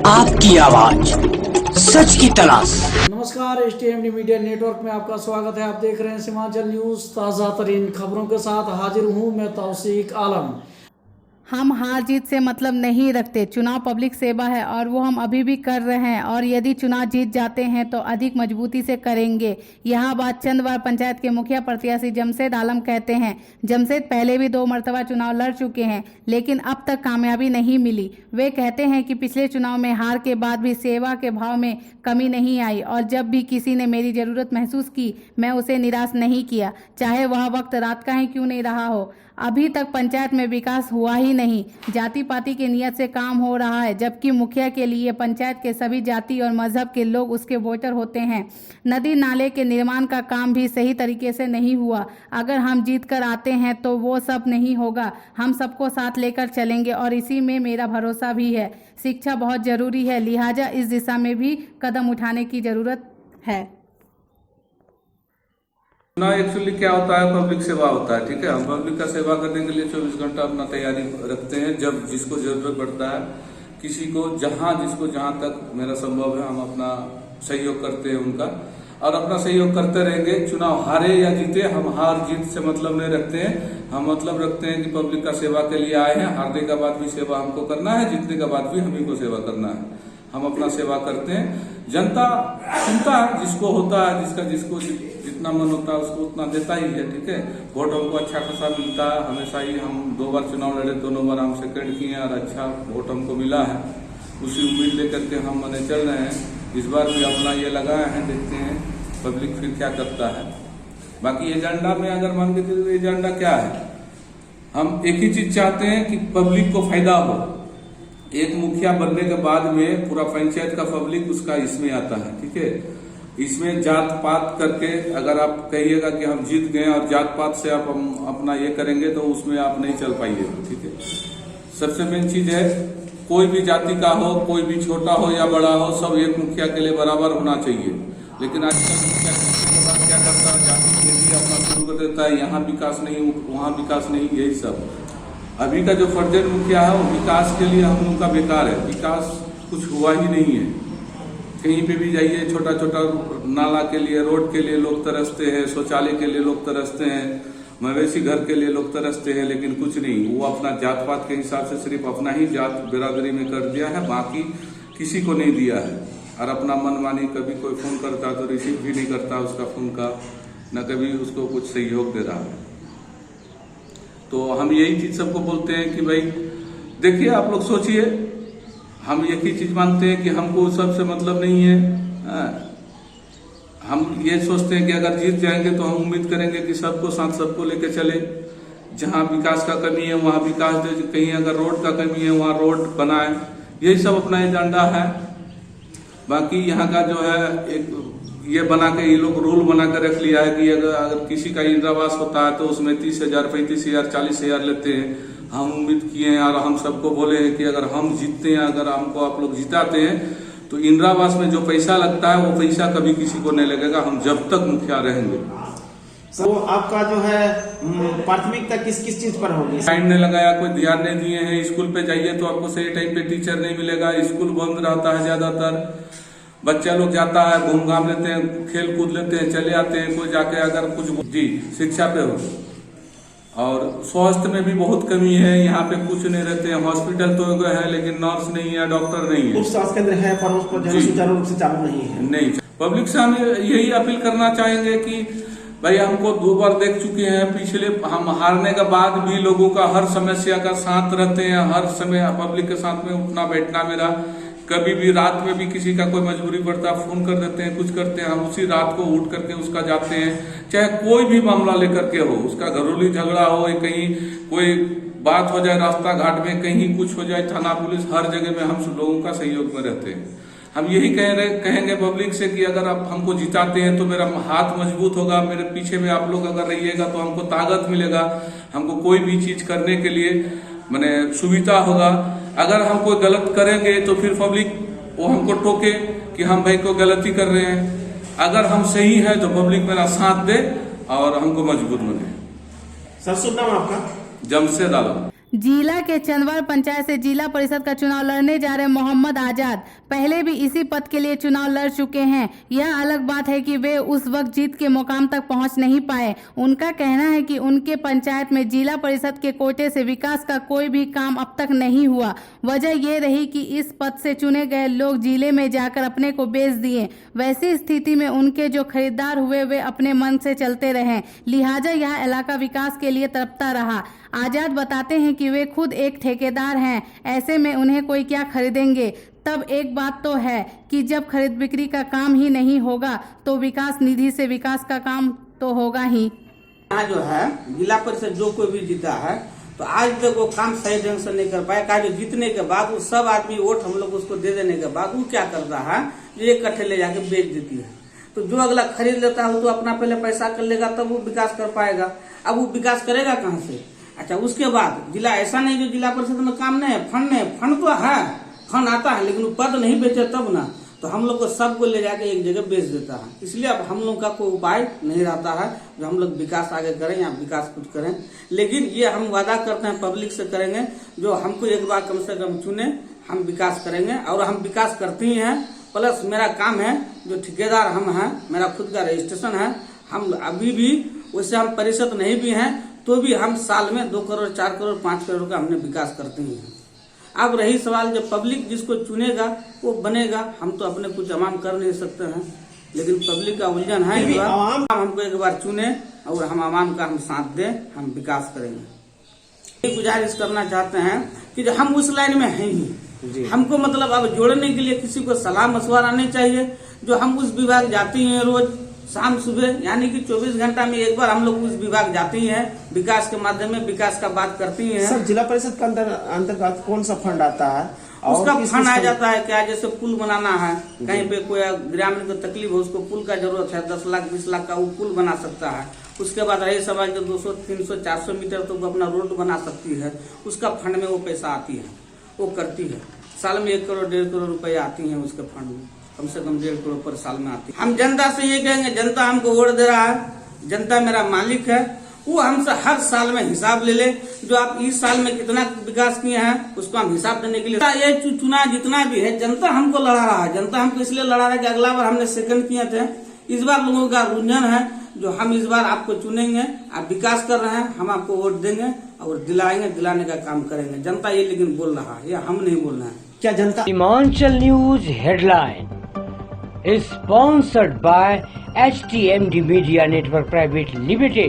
आपकी आवाज, सच की तलाश। नमस्कार, STMD मीडिया नेटवर्क में आपका स्वागत है। आप देख रहे हैं सीमांचल न्यूज। ताज़ा तरीन खबरों के साथ हाजिर हूं मैं तौसीक आलम। हम हार जीत से मतलब नहीं रखते। चुनाव पब्लिक सेवा है और वो हम अभी भी कर रहे हैं, और यदि चुनाव जीत जाते हैं तो अधिक मजबूती से करेंगे। यह बात चंदवार पंचायत के मुखिया प्रत्याशी जमशेद आलम कहते हैं। जमशेद पहले भी 2 मरतबा चुनाव लड़ चुके हैं, लेकिन अब तक कामयाबी नहीं मिली। वे कहते हैं कि पिछले चुनाव में हार के बाद भी सेवा के भाव में कमी नहीं आई, और जब भी किसी ने मेरी ज़रूरत महसूस की मैं उसे निराश नहीं किया, चाहे वह वक्त रात का ही क्यों नहीं रहा हो। अभी तक पंचायत में विकास हुआ ही नहीं। जाति पाति की नियत से काम हो रहा है, जबकि मुखिया के लिए पंचायत के सभी जाति और मजहब के लोग उसके वोटर होते हैं। नदी नाले के निर्माण का काम भी सही तरीके से नहीं हुआ। अगर हम जीत कर आते हैं तो वो सब नहीं होगा। हम सबको साथ लेकर चलेंगे और इसी में मेरा भरोसा भी है। शिक्षा बहुत ज़रूरी है, लिहाजा इस दिशा में भी कदम उठाने की ज़रूरत है। चुनाव एक्चुअली क्या होता है, पब्लिक सेवा होता है। ठीक है, हम पब्लिक का सेवा करने के लिए 24 घंटा अपना तैयारी रखते हैं। जब जिसको जरूरत पड़ता है, किसी को जिसको जहां तक मेरा संभव है, हम अपना सहयोग करते हैं उनका, और अपना सहयोग करते रहेंगे। चुनाव हारे या जीते, हम हार जीत से मतलब नहीं रखते हैं। हम मतलब रखते हैं कि पब्लिक का सेवा के लिए आए हैं। हारने का बाद भी सेवा हमको करना है, जीतने का बाद भी हमी को सेवा करना है। हम अपना सेवा करते हैं। जनता सुनता है, जिसको होता है, जिसको जितना मन होता है उसको उतना देता ही है। ठीक है, वोट हमको अच्छा खासा मिलता है। हमेशा ही हम 2 बार चुनाव लड़े, दोनों बार हम सेकंड किए और अच्छा वोट हमको मिला है। उसी उम्मीद लेकर के हम मने चल रहे हैं। इस बार भी अपना ये लगाए हैं, देखते हैं पब्लिक फिर क्या करता है। बाकी एजेंडा में अगर मान के चलिए, एजेंडा क्या है, हम एक ही चीज चाहते हैं कि पब्लिक को फायदा हो। एक मुखिया बनने के बाद में पूरा पंचायत का पब्लिक उसका इसमें आता है। ठीक है, इसमें जात पात करके अगर आप कहिएगा कि हम जीत गए और जात पात से आप अपना ये करेंगे तो उसमें आप नहीं चल पाइएगा। ठीक है, सबसे मेन चीज है, कोई भी जाति का हो, कोई भी छोटा हो या बड़ा हो, सब एक मुखिया के लिए बराबर होना चाहिए। लेकिन आजकल मुखिया के बाद क्या करता है, जाति के लिए अपना शुरू कर देता है। यहाँ विकास नहीं, वहाँ विकास नहीं, यही सब। अभी का जो फर्जन मुखिया है वो विकास के लिए हम लोग का बेकार है। विकास कुछ हुआ ही नहीं है। कहीं पे भी जाइए, छोटा छोटा नाला के लिए, रोड के लिए लोग तरसते हैं, शौचालय के लिए लोग तरसते हैं, मवेशी घर के लिए लोग तरसते हैं, लेकिन कुछ नहीं। वो अपना जात पात के हिसाब से सिर्फ अपना ही जात बिरादरी में कर दिया है, बाकी किसी को नहीं दिया है। और अपना मनमानी, कभी कोई फोन करता तो रिसीव भी नहीं करता उसका फोन का, न कभी उसको कुछ सहयोग दे रहा है। तो हम यही चीज सबको बोलते हैं कि भाई देखिए, आप लोग सोचिए, हम एक ही चीज मानते हैं कि हमको सबसे मतलब नहीं है। हम ये सोचते हैं कि अगर जीत जाएंगे तो हम उम्मीद करेंगे कि सबको साथ, सबको लेके चले। जहां विकास का कमी है वहां विकास दे, कहीं अगर रोड का कमी है वहां रोड बनाए। यही सब अपना एजेंडा है। बाकी यहाँ का जो है एक ये बना के, ये लोग रूल बना कर रख लिया है कि अगर किसी का इंदिरावास होता है तो उसमें 30,000, 35,000, 40,000 लेते हैं। हम उम्मीद किए हैं और हम सबको बोले हैं कि अगर हम जीतते हैं, अगर हमको आप लोग जिताते हैं तो इंदिरावास में जो पैसा लगता है वो पैसा कभी किसी को नहीं लगेगा, हम जब तक मुखिया रहेंगे। तो आपका जो है प्राथमिकता किस किस चीज पर होगी? टाइम नहीं लगाया, कोई ध्यान नहीं दिए हैं। स्कूल पे जाइए तो आपको सही टाइम पे टीचर नहीं मिलेगा। स्कूल बंद रहता है, ज्यादातर बच्चा लोग जाता है, घूम घाम लेते हैं, खेल कूद लेते हैं, चले आते हैं। कोई जाके अगर कुछ जी शिक्षा पे हो, और स्वास्थ्य में भी बहुत कमी है। यहाँ पे कुछ नहीं रहते हैं। हॉस्पिटल तो है लेकिन नर्स नहीं है, डॉक्टर नहीं है। उप स्वास्थ्य केंद्र है पर उसको सुचारू रूप से चालू नहीं है। नहीं, पब्लिक से हम यही अपील करना चाहेंगे कि भाई हमको 2 बार देख चुके हैं। पिछले हम हारने के बाद भी लोगों का हर समस्या का साथ रहते हैं। हर समय पब्लिक के साथ में उठना बैठना मेरा। कभी भी रात में भी किसी का कोई मजबूरी पड़ता है, फोन कर देते हैं, कुछ करते हैं, हम उसी रात को उठ करके उसका जाते हैं। चाहे कोई भी मामला लेकर के हो, उसका घरेलू झगड़ा हो, कहीं कोई बात हो जाए रास्ता घाट में, कहीं कुछ हो जाए, थाना पुलिस, हर जगह में हम लोगों का सहयोग में रहते हैं। हम यही कहेंगे पब्लिक से कि अगर आप हमको जिताते हैं तो मेरा हाथ मजबूत होगा, मेरे पीछे में आप लोग अगर रहिएगा तो हमको ताकत मिलेगा, हमको कोई भी चीज करने के लिए माने सुविधा होगा। अगर हम कोई गलत करेंगे तो फिर पब्लिक वो हमको टोके कि हम भाई को गलती कर रहे हैं। अगर हम सही है तो पब्लिक मेरा साथ दे और हमको मजबूत बने। सर, शुभ नाम आपका? जमशेद आलम। जिला के चंदवार पंचायत से जिला परिषद का चुनाव लड़ने जा रहे मोहम्मद आजाद पहले भी इसी पद के लिए चुनाव लड़ चुके हैं। यह अलग बात है कि वे उस वक्त जीत के मुकाम तक पहुंच नहीं पाए। उनका कहना है कि उनके पंचायत में जिला परिषद के कोटे से विकास का कोई भी काम अब तक नहीं हुआ। वजह ये रही कि इस पद से चुने गए लोग जिले में जाकर अपने को बेच दिए। वैसी स्थिति में उनके जो खरीदार हुए वे अपने मन से चलते रहे, लिहाजा यह इलाका विकास के लिए तड़पता रहा। आजाद बताते हैं कि वे खुद एक ठेकेदार हैं, ऐसे में उन्हें कोई क्या खरीदेंगे। तब एक बात तो है कि जब खरीद बिक्री का काम ही नहीं होगा तो विकास निधि से विकास का काम तो होगा ही। यहाँ जो है जिला परिषद जो कोई भी जीता है तो आज तक वो काम सही ढंग से नहीं कर पाया। का जो जीतने के बाद वो सब आदमी वोट हम लोग उसको दे देने के बाद वो क्या करता है, एक कट्ठे ले जाके बेच देती है। तो जो अगला खरीद लेता है वो तो अपना पहले पैसा कर लेगा तब वो विकास कर पाएगा। अब वो विकास करेगा कहाँ से? अच्छा, उसके बाद जिला ऐसा नहीं जो जिला परिषद में काम नहीं है, फंड नहीं, फंड तो है, फंड आता है लेकिन पद नहीं बेचे तब ना, तो हम लोग को सबको ले जाके एक जगह बेच देता है। इसलिए अब हम लोग का कोई उपाय नहीं रहता है जो हम लोग विकास आगे करें या विकास कुछ करें। लेकिन ये हम वादा करते हैं पब्लिक से करेंगे, जो हमको एक बार कम से कम चुने हम विकास करेंगे और हम विकास करते ही हैं। प्लस मेरा काम है, जो ठेकेदार हम हैं, मेरा खुद का रजिस्ट्रेशन है। हम अभी भी वैसे हम परिषद नहीं भी हैं तो भी हम साल में 2 करोड़ 4 करोड़ 5 करोड़ का हमने विकास करते ही हैं। अब रही सवाल जब पब्लिक जिसको चुनेगा वो बनेगा, हम तो अपने कुछ अमाम कर नहीं सकते हैं, लेकिन पब्लिक का उलझन है। आवाम हमको एक बार चुने और हम आवाम का हम साथ दें, हम विकास करेंगे। गुजारिश करना चाहते हैं कि जो हम उस लाइन में हैं ही, हमको मतलब अब जोड़ने के लिए किसी को सलाह मशवरा नहीं चाहिए। जो हम उस विभाग जाते हैं रोज शाम सुबह, यानी कि 24 घंटा में एक बार हम लोग उस विभाग जाते हैं, विकास के माध्यम में विकास का बात करती हैं। सब जिला परिषद के अंतर्गत कौन सा फंड आता है? उसका फंड आ जाता है क्या, जैसे पुल बनाना है, कहीं पे कोई ग्रामीण को तकलीफ हो, उसको पुल का जरूरत है, 10 लाख 20 लाख का वो पुल बना सकता है। उसके बाद रही सवाल जो 200 300 400 मीटर तो वो अपना रोड बना सकती है, उसका फंड में वो पैसा आती है, वो करती है। साल में 1 करोड़ 1.5 करोड़ रुपए आती है उसके फंड में, कम से कम 1.5 करोड़ पर साल में आती है। हम जनता से ये कहेंगे, जनता हमको वोट दे रहा है, जनता मेरा मालिक है, वो हमसे हर साल में हिसाब ले ले। जो आप इस साल में कितना विकास किए हैं उसको हम हिसाब देने के लिए ये चुनाव जितना भी है जनता हमको लड़ा रहा है। जनता हमको इसलिए लड़ा रहा है कि अगला बार हमने सेकंड किए थे, इस बार लोगों का रुझान है जो हम इस बार आपको चुनेंगे, आप विकास कर रहे हैं, हम आपको वोट देंगे और दिलाने का काम करेंगे। जनता ये लेकिन बोल रहा है, ये हम नहीं बोल रहे हैं। क्या जनता? Seemanchal news headline sponsored by HTMD media network private limited.